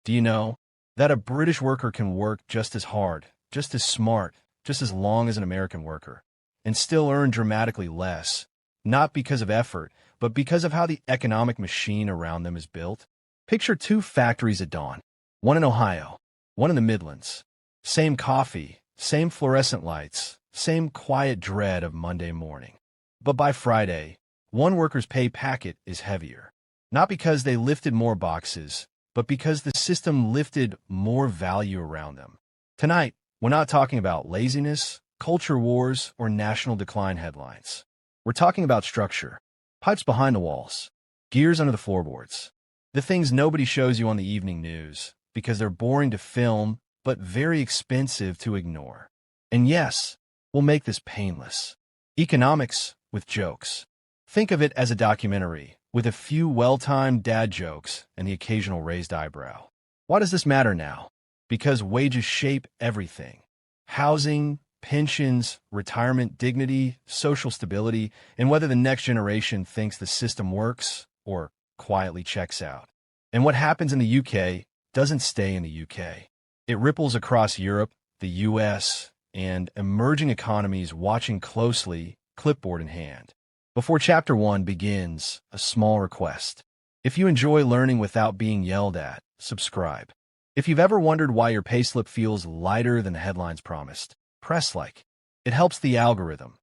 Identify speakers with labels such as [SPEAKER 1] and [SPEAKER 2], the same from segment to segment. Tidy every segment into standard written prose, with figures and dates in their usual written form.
[SPEAKER 1] Do you know that a British worker can work just as hard, just as smart, just as long as an American worker, and still earn dramatically less, not because of effort, but because of how the economic machine around them is built? Picture two factories at dawn, one in Ohio, one in the Midlands. Same coffee, same fluorescent lights, same quiet dread of Monday morning. But by Friday, one worker's pay packet is heavier. Not because they lifted more boxes, but because the system lifted more value around them. Tonight, we're not talking about laziness, culture wars, or national decline headlines. We're talking about structure, pipes behind the walls, gears under the floorboards, the things nobody shows you on the evening news because they're boring to film but very expensive to ignore. And yes, we'll make this painless. Economics with jokes. Think of it as a documentary with a few well-timed dad jokes and the occasional raised eyebrow. Why does this matter now? Because wages shape everything. Housing, pensions, retirement dignity, social stability, and whether the next generation thinks the system works or quietly checks out. And what happens in the UK doesn't stay in the UK. It ripples across Europe, the US, and emerging economies watching closely, clipboard in hand. Before Chapter 1 begins, a small request. If you enjoy learning without being yelled at, subscribe. If you've ever wondered why your payslip feels lighter than the headlines promised, press like. It helps the algorithm.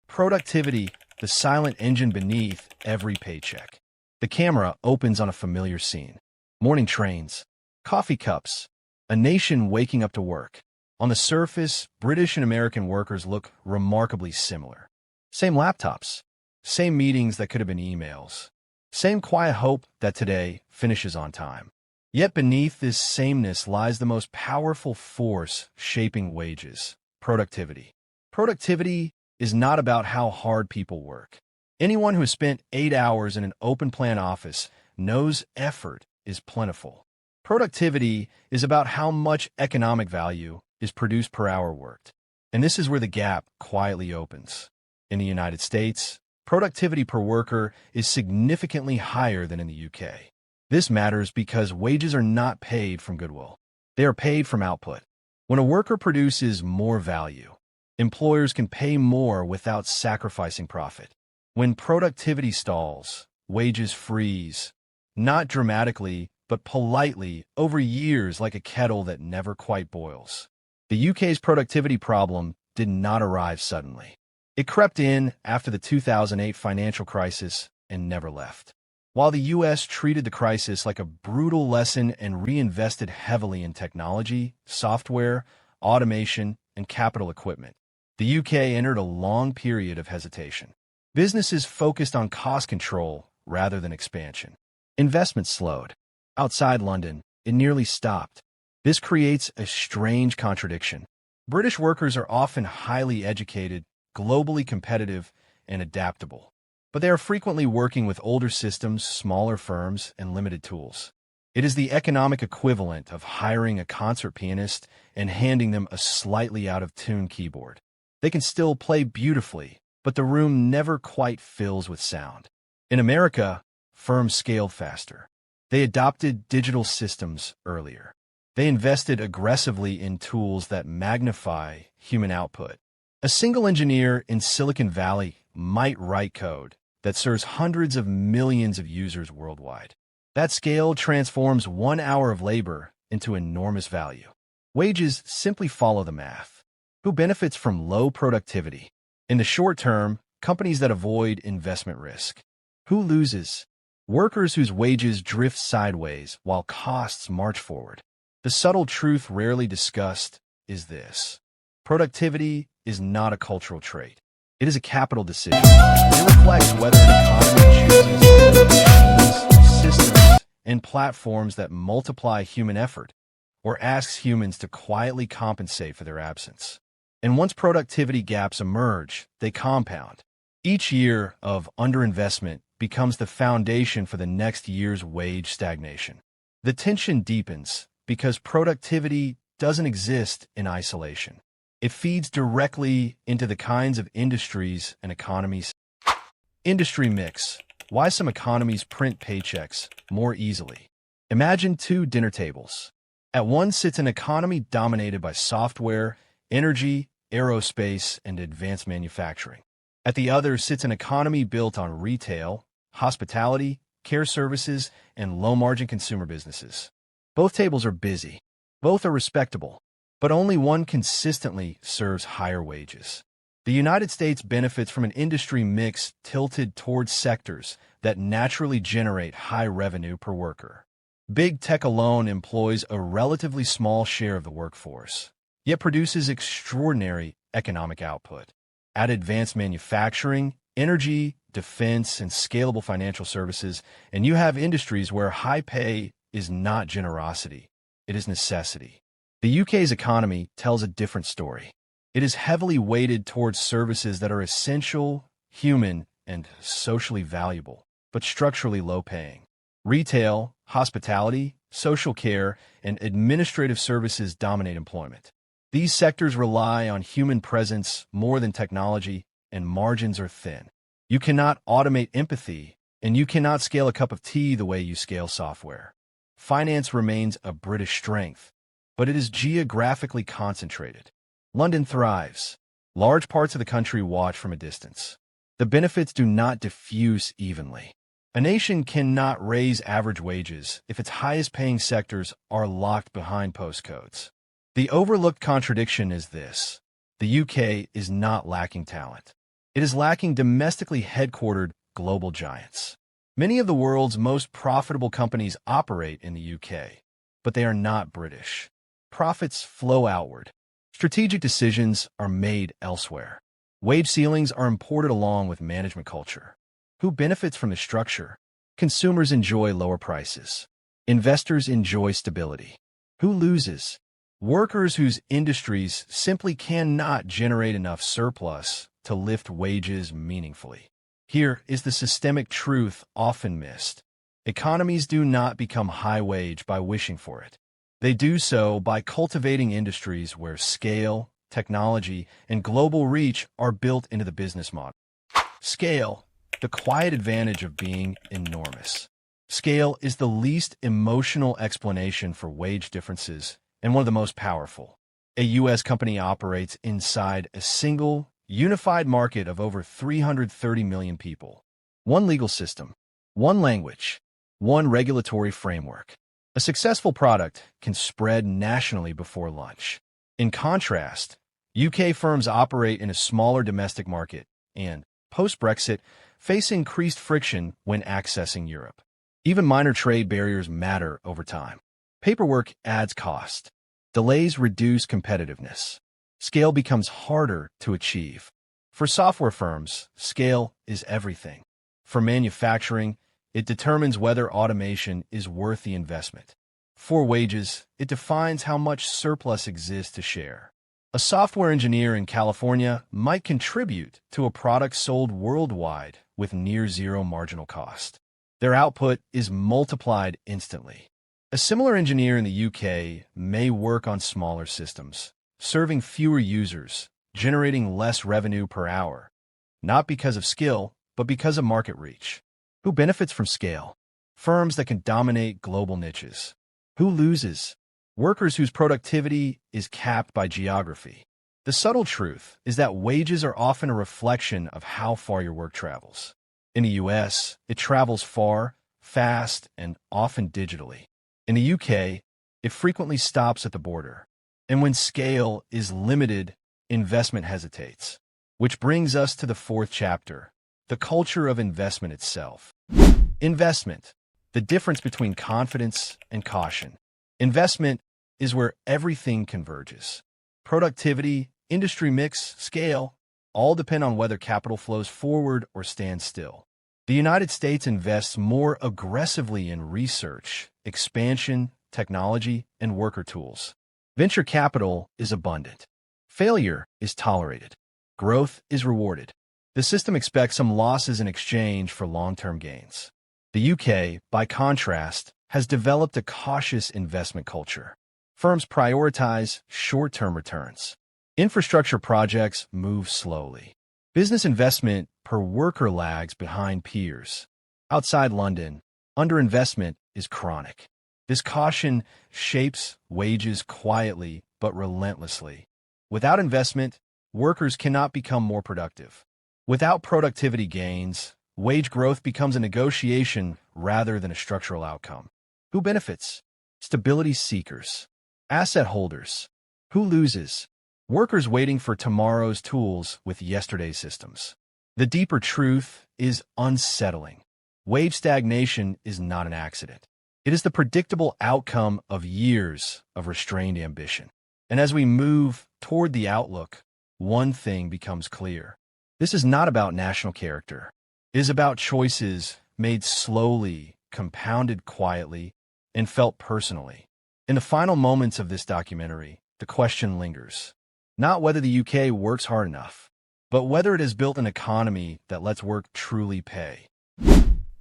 [SPEAKER 1] Productivity, the silent engine beneath every paycheck. The camera opens on a familiar scene. Morning trains, coffee cups, a nation waking up to work. On the surface, British and American workers look remarkably similar. Same laptops, same meetings that could have been emails, same quiet hope that today finishes on time. Yet beneath this sameness lies the most powerful force shaping wages: productivity. Productivity is not about how hard people work. Anyone who has spent 8 hours in an open-plan office knows effort is plentiful. Productivity is about how much economic value is produced per hour worked. And this is where the gap quietly opens. In the United States, productivity per worker is significantly higher than in the UK. This matters because wages are not paid from goodwill. They are paid from output. When a worker produces more value, employers can pay more without sacrificing profit. When productivity stalls, wages freeze, not dramatically, but politely, over years like a kettle that never quite boils. The UK's productivity problem did not arrive suddenly. It crept in after the 2008 financial crisis and never left. While the US treated the crisis like a brutal lesson and reinvested heavily in technology, software, automation, and capital equipment, the UK entered a long period of hesitation. Businesses focused on cost control rather than expansion. Investment slowed. Outside London, it nearly stopped. This creates a strange contradiction. British workers are often highly educated, globally competitive, and adaptable. But they are frequently working with older systems, smaller firms, and limited tools. It is the economic equivalent of hiring a concert pianist and handing them a slightly out-of-tune keyboard. They can still play beautifully, but the room never quite fills with sound. In America, firms scaled faster. They adopted digital systems earlier. They invested aggressively in tools that magnify human output. A single engineer in Silicon Valley might write code that serves hundreds of millions of users worldwide. That scale transforms 1 hour of labor into enormous value. Wages simply follow the math. Who benefits from low productivity? In the short term, companies that avoid investment risk. Who loses? Workers whose wages drift sideways while costs march forward. The subtle truth rarely discussed is this: productivity is not a cultural trait. It is a capital decision. It reflects whether an economy chooses machines, systems, and platforms that multiply human effort, or asks humans to quietly compensate for their absence. And once productivity gaps emerge, they compound. Each year of underinvestment becomes the foundation for the next year's wage stagnation. The tension deepens because productivity doesn't exist in isolation. It feeds directly into the kinds of industries and economies. Industry mix. Why some economies print paychecks more easily. Imagine two dinner tables. At one sits an economy dominated by software, energy, aerospace, and advanced manufacturing. At the other sits an economy built on retail, hospitality, care services, and low-margin consumer businesses. Both tables are busy. Both are respectable. But only one consistently serves higher wages. The United States benefits from an industry mix tilted towards sectors that naturally generate high revenue per worker. Big tech alone employs a relatively small share of the workforce, yet produces extraordinary economic output. Add advanced manufacturing, energy, defense, and scalable financial services, and you have industries where high pay is not generosity, it is necessity. The UK's economy tells a different story. It is heavily weighted towards services that are essential, human, and socially valuable, but structurally low-paying. Retail, hospitality, social care, and administrative services dominate employment. These sectors rely on human presence more than technology, and margins are thin. You cannot automate empathy, and you cannot scale a cup of tea the way you scale software. Finance remains a British strength, but it is geographically concentrated. London thrives. Large parts of the country watch from a distance. The benefits do not diffuse evenly. A nation cannot raise average wages if its highest-paying sectors are locked behind postcodes. The overlooked contradiction is this: the UK is not lacking talent. It is lacking domestically headquartered global giants. Many of the world's most profitable companies operate in the UK, but they are not British. Profits flow outward. Strategic decisions are made elsewhere. Wage ceilings are imported along with management culture. Who benefits from the structure? Consumers enjoy lower prices. Investors enjoy stability. Who loses? Workers whose industries simply cannot generate enough surplus to lift wages meaningfully. Here is the systemic truth often missed. Economies do not become high-wage by wishing for it. They do so by cultivating industries where scale, technology, and global reach are built into the business model. Scale, the quiet advantage of being enormous. Scale is the least emotional explanation for wage differences and one of the most powerful. A U.S. company operates inside a single, unified market of over 330 million people. One legal system, one language, one regulatory framework. A successful product can spread nationally before lunch. In contrast, UK firms operate in a smaller domestic market and, post-Brexit, face increased friction when accessing Europe. Even minor trade barriers matter over time. Paperwork adds cost. Delays reduce competitiveness. Scale becomes harder to achieve. For software firms, scale is everything. For manufacturing, it determines whether automation is worth the investment. For wages, it defines how much surplus exists to share. A software engineer in California might contribute to a product sold worldwide with near-zero marginal cost. Their output is multiplied instantly. A similar engineer in the UK may work on smaller systems, serving fewer users, generating less revenue per hour, not because of skill, but because of market reach. Who benefits from scale? Firms that can dominate global niches. Who loses? Workers whose productivity is capped by geography. The subtle truth is that wages are often a reflection of how far your work travels. In the US, it travels far, fast, and often digitally. In the UK, it frequently stops at the border. And when scale is limited, investment hesitates. Which brings us to the fourth chapter, the culture of investment itself. Investment, the difference between confidence and caution. Investment is where everything converges. Productivity, industry mix, scale, all depend on whether capital flows forward or stands still. The United States invests more aggressively in research, expansion, technology, and worker tools. Venture capital is abundant. Failure is tolerated. Growth is rewarded. The system expects some losses in exchange for long-term gains. The UK, by contrast, has developed a cautious investment culture. Firms prioritize short-term returns. Infrastructure projects move slowly. Business investment per worker lags behind peers. Outside London, underinvestment is chronic. This caution shapes wages quietly but relentlessly. Without investment, workers cannot become more productive. Without productivity gains, wage growth becomes a negotiation rather than a structural outcome. Who benefits? Stability seekers. Asset holders. Who loses? Workers waiting for tomorrow's tools with yesterday's systems. The deeper truth is unsettling. Wage stagnation is not an accident. It is the predictable outcome of years of restrained ambition. And as we move toward the outlook, one thing becomes clear. This is not about national character. It is about choices made slowly, compounded quietly, and felt personally. In the final moments of this documentary, the question lingers. Not whether the UK works hard enough, but whether it has built an economy that lets work truly pay.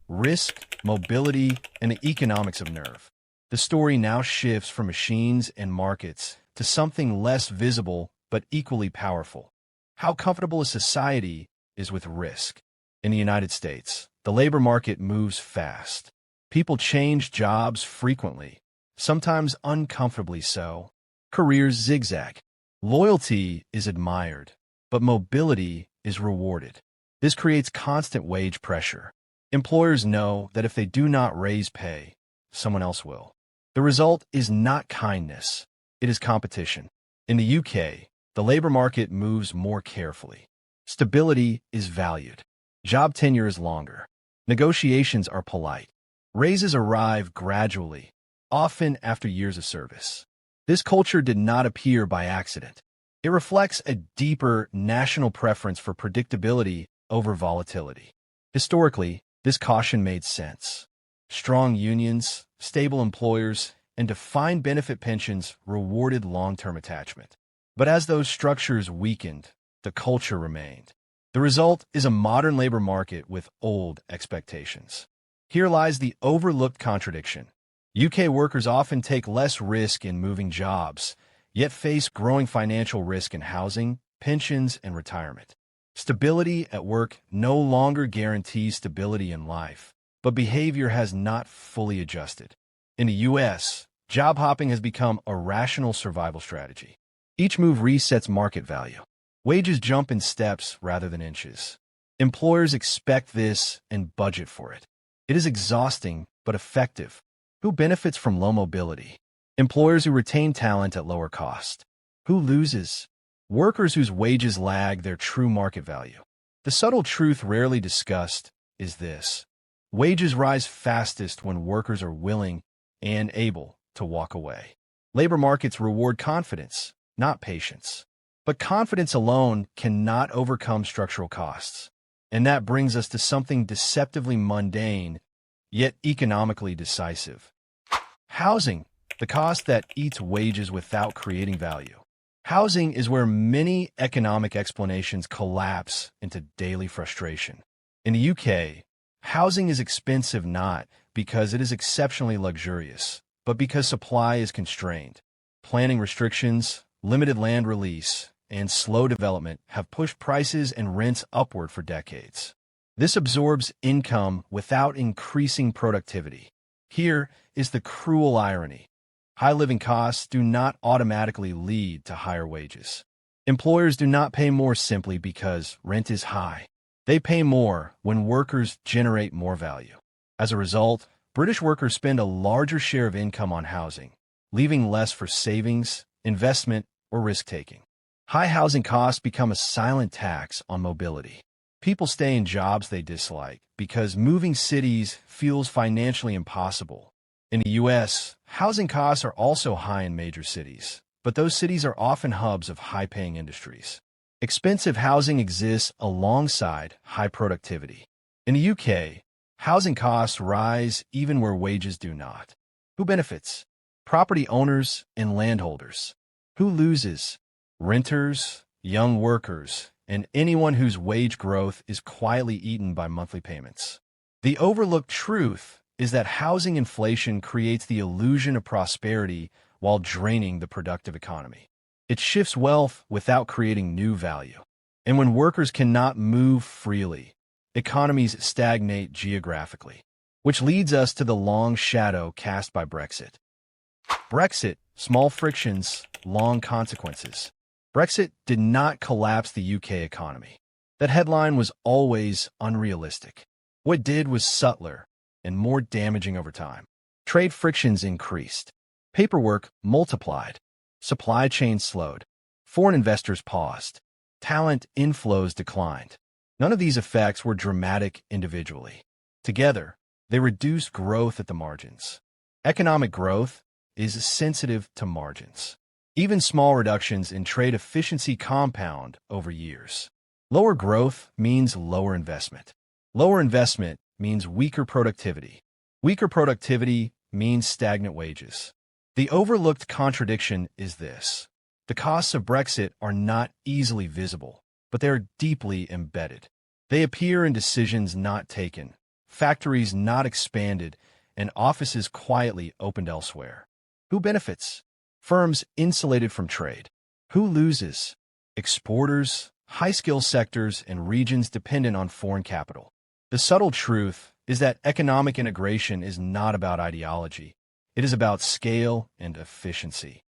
[SPEAKER 1] Risk, mobility, and the economics of nerve. The story now shifts from machines and markets to something less visible but equally powerful. How comfortable a society is with risk. In the United States, the labor market moves fast. People change jobs frequently, sometimes uncomfortably so. Careers zigzag. Loyalty is admired, but mobility is rewarded. This creates constant wage pressure. Employers know that if they do not raise pay, someone else will. The result is not kindness, it is competition. In the UK, the labor market moves more carefully. Stability is valued. Job tenure is longer. Negotiations are polite. Raises arrive gradually, often after years of service. This culture did not appear by accident. It reflects a deeper national preference for predictability over volatility. Historically, this caution made sense. Strong unions, stable employers, and defined benefit pensions rewarded long-term attachment. But as those structures weakened, the culture remained. The result is a modern labor market with old expectations. Here lies the overlooked contradiction. UK workers often take less risk in moving jobs, yet face growing financial risk in housing, pensions, and retirement. Stability at work no longer guarantees stability in life, but behavior has not fully adjusted. In the US, job hopping has become a rational survival strategy. Each move resets market value. Wages jump in steps rather than inches. Employers expect this and budget for it. It is exhausting but effective. Who benefits from low mobility? Employers who retain talent at lower cost. Who loses? Workers whose wages lag their true market value. The subtle truth rarely discussed is this. Wages rise fastest when workers are willing and able to walk away. Labor markets reward confidence, not patience. But confidence alone cannot overcome structural costs. And that brings us to something deceptively mundane, yet economically decisive. Housing, the cost that eats wages without creating value. Housing is where many economic explanations collapse into daily frustration. In the UK, housing is expensive not because it is exceptionally luxurious, but because supply is constrained. Planning restrictions, limited land release, and slow development have pushed prices and rents upward for decades. This absorbs income without increasing productivity. Here is the cruel irony. High living costs do not automatically lead to higher wages. Employers do not pay more simply because rent is high. They pay more when workers generate more value. As a result, British workers spend a larger share of income on housing, leaving less for savings, investment, or risk-taking. High housing costs become a silent tax on mobility. People stay in jobs they dislike because moving cities feels financially impossible. In the U.S., housing costs are also high in major cities, but those cities are often hubs of high-paying industries. Expensive housing exists alongside high productivity. In the UK, housing costs rise even where wages do not. Who benefits? Property owners and landholders. Who loses? Renters, young workers, and anyone whose wage growth is quietly eaten by monthly payments. The overlooked truth is that housing inflation creates the illusion of prosperity while draining the productive economy. It shifts wealth without creating new value. And when workers cannot move freely, economies stagnate geographically. which leads us to the long shadow cast by Brexit. Brexit, small frictions, long consequences. Brexit did not collapse the UK economy. That headline was always unrealistic. What it did was subtler and more damaging over time. Trade frictions increased. Paperwork multiplied. Supply chains slowed. Foreign investors paused. Talent inflows declined. None of these effects were dramatic individually. Together, they reduced growth at the margins. Economic growth is sensitive to margins. Even small reductions in trade efficiency compound over years. Lower growth means lower investment. Lower investment means weaker productivity. Weaker productivity means stagnant wages. The overlooked contradiction is this. The costs of Brexit are not easily visible, but they are deeply embedded. They appear in decisions not taken, factories not expanded, and offices quietly opened elsewhere. Who benefits? Firms insulated from trade. Who loses? Exporters, high-skill sectors, and regions dependent on foreign capital. The subtle truth is that economic integration is not about ideology. It is about scale and efficiency.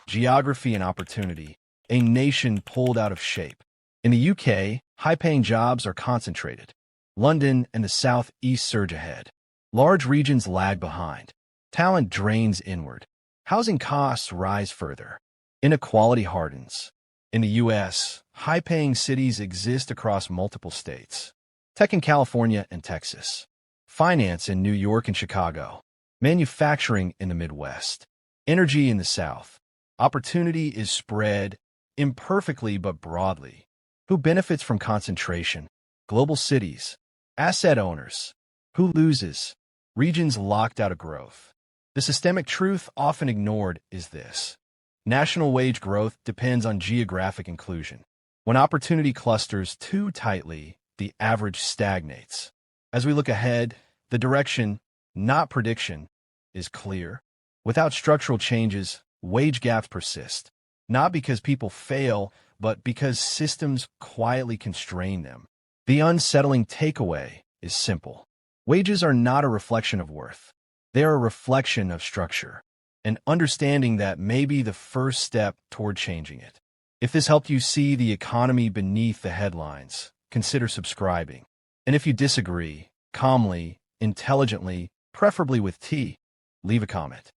[SPEAKER 1] Geography and opportunity. A nation pulled out of shape. In the UK, high-paying jobs are concentrated. London and the South East surge ahead. Large regions lag behind. Talent drains inward. Housing costs rise further. Inequality hardens. In the U.S., high-paying cities exist across multiple states. Tech in California and Texas. Finance in New York and Chicago. Manufacturing in the Midwest. Energy in the South. Opportunity is spread imperfectly but broadly. Who benefits from concentration? Global cities. Asset owners. Who loses? Regions locked out of growth. The systemic truth often ignored is this. National wage growth depends on geographic inclusion. When opportunity clusters too tightly, the average stagnates. As we look ahead, the direction, not prediction, is clear. Without structural changes, wage gaps persist. Not because people fail, but because systems quietly constrain them. The unsettling takeaway is simple. Wages are not a reflection of worth. They are a reflection of structure. And understanding that may be the first step toward changing it. If this helped you see the economy beneath the headlines, consider subscribing. And if you disagree, calmly, intelligently, preferably with tea, leave a comment.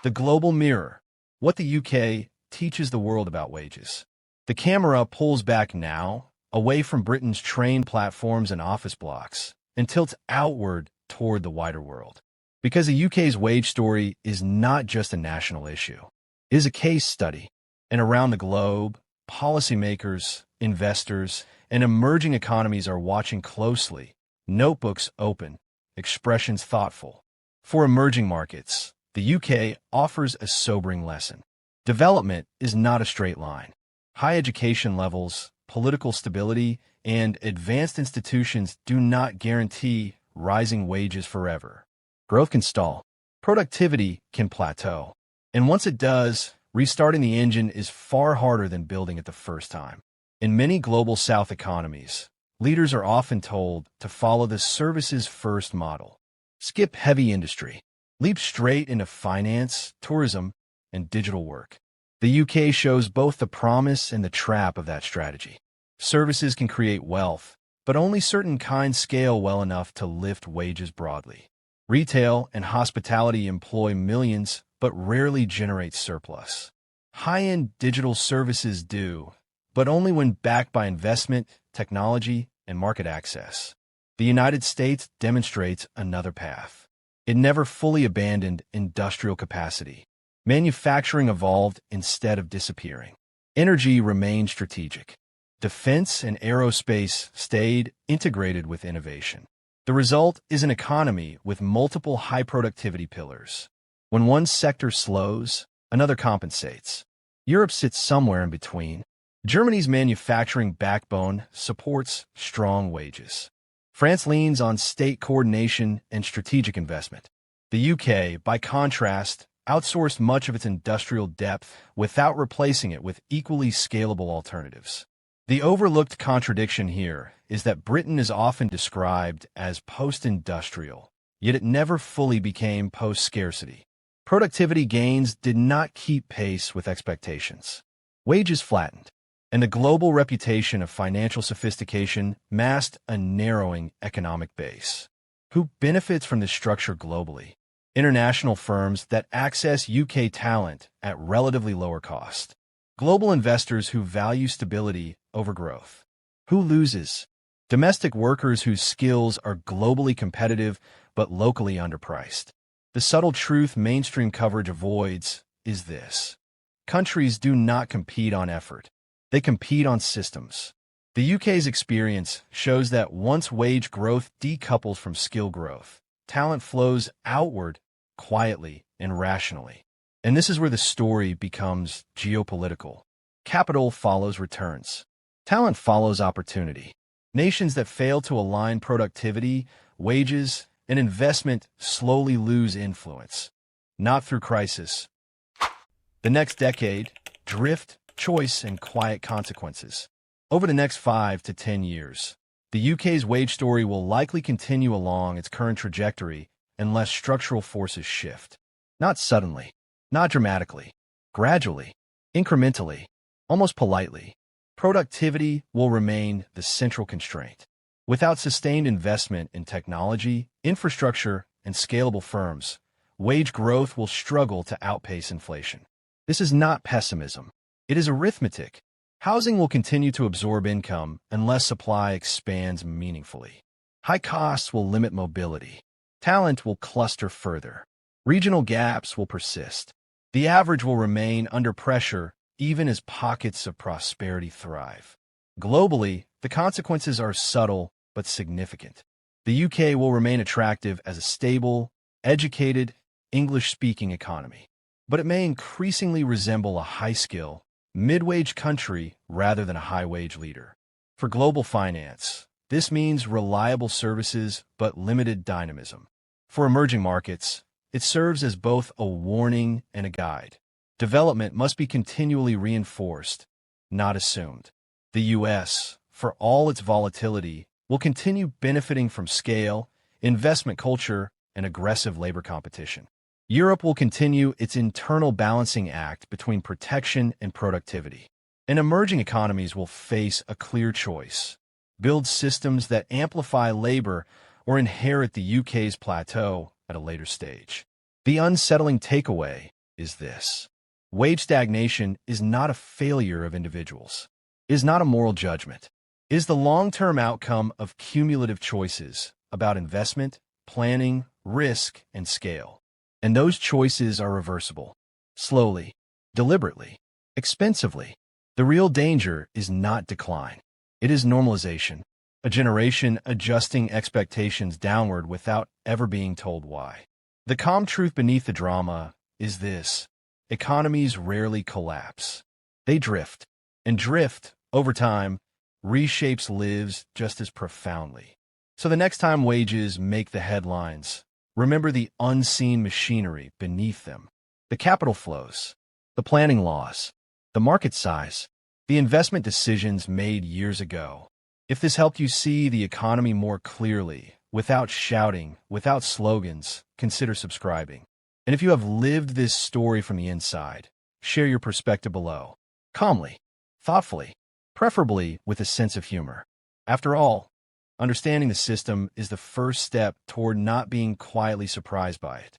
[SPEAKER 1] The global mirror. What the UK teaches the world about wages. The camera pulls back now, away from Britain's train platforms and office blocks, and tilts outward toward the wider world. Because the UK's wage story is not just a national issue. It is a case study. And around the globe, policymakers, investors, and emerging economies are watching closely, notebooks open, expressions thoughtful. For emerging markets, the UK offers a sobering lesson. Development is not a straight line. High education levels, political stability, and advanced institutions do not guarantee rising wages forever. Growth can stall. Productivity can plateau. And once it does, restarting the engine is far harder than building it the first time. In many global South economies, leaders are often told to follow the services-first model. Skip heavy industry. Leap straight into finance, tourism, and digital work. The UK shows both the promise and the trap of that strategy. Services can create wealth, but only certain kinds scale well enough to lift wages broadly. Retail and hospitality employ millions, but rarely generate surplus. High-end digital services do, but only when backed by investment, technology, and market access. The United States demonstrates another path. It never fully abandoned industrial capacity. Manufacturing evolved instead of disappearing. Energy remained strategic. Defense and aerospace stayed integrated with innovation. The result is an economy with multiple high-productivity pillars. When one sector slows, another compensates. Europe sits somewhere in between. Germany's manufacturing backbone supports strong wages. France leans on state coordination and strategic investment. The UK, by contrast, outsourced much of its industrial depth without replacing it with equally scalable alternatives. The overlooked contradiction here is that Britain is often described as post-industrial, yet it never fully became post-scarcity. Productivity gains did not keep pace with expectations. Wages flattened, and the global reputation of financial sophistication masked a narrowing economic base. Who benefits from this structure globally? International firms that access UK talent at relatively lower cost. Global investors who value stability over growth. Who loses? Domestic workers whose skills are globally competitive but locally underpriced. The subtle truth mainstream coverage avoids is this: countries do not compete on effort. They compete on systems. The UK's experience shows that once wage growth decouples from skill growth, talent flows outward quietly and rationally. And this is where the story becomes geopolitical. Capital follows returns. Talent follows opportunity. Nations that fail to align productivity, wages, and investment slowly lose influence. Not through crisis. The next decade, drift, choice, and quiet consequences. Over the next 5 to 10 years, the UK's wage story will likely continue along its current trajectory unless structural forces shift. Not suddenly, not dramatically, gradually, incrementally, almost politely. Productivity will remain the central constraint. Without sustained investment in technology, infrastructure, and scalable firms, wage growth will struggle to outpace inflation. This is not pessimism. It is arithmetic. Housing will continue to absorb income unless supply expands meaningfully. High costs will limit mobility. Talent will cluster further. Regional gaps will persist. The average will remain under pressure even as pockets of prosperity thrive. Globally, the consequences are subtle but significant. The UK will remain attractive as a stable, educated, English-speaking economy, but it may increasingly resemble a high-skill, mid-wage country rather than a high-wage leader. For global finance, this means reliable services but limited dynamism. For emerging markets, it serves as both a warning and a guide. Development must be continually reinforced, not assumed. The U.S., for all its volatility, will continue benefiting from scale, investment culture, and aggressive labor competition. Europe will continue its internal balancing act between protection and productivity. And emerging economies will face a clear choice: build systems that amplify labor or inherit the UK's plateau at a later stage. The unsettling takeaway is this: wage stagnation is not a failure of individuals, is not a moral judgment, is the long-term outcome of cumulative choices about investment, planning, risk, and scale. And those choices are reversible. Slowly, deliberately, expensively. The real danger is not decline. It is normalization, a generation adjusting expectations downward without ever being told why. The calm truth beneath the drama is this: economies rarely collapse. They drift, and drift, over time, reshapes lives just as profoundly. So the next time wages make the headlines, remember the unseen machinery beneath them: the capital flows, the planning laws, the market size, the investment decisions made years ago. If this helped you see the economy more clearly, without shouting, without slogans, consider subscribing. And if you have lived this story from the inside, share your perspective below. Calmly, thoughtfully, preferably with a sense of humor. After all, understanding the system is the first step toward not being quietly surprised by it.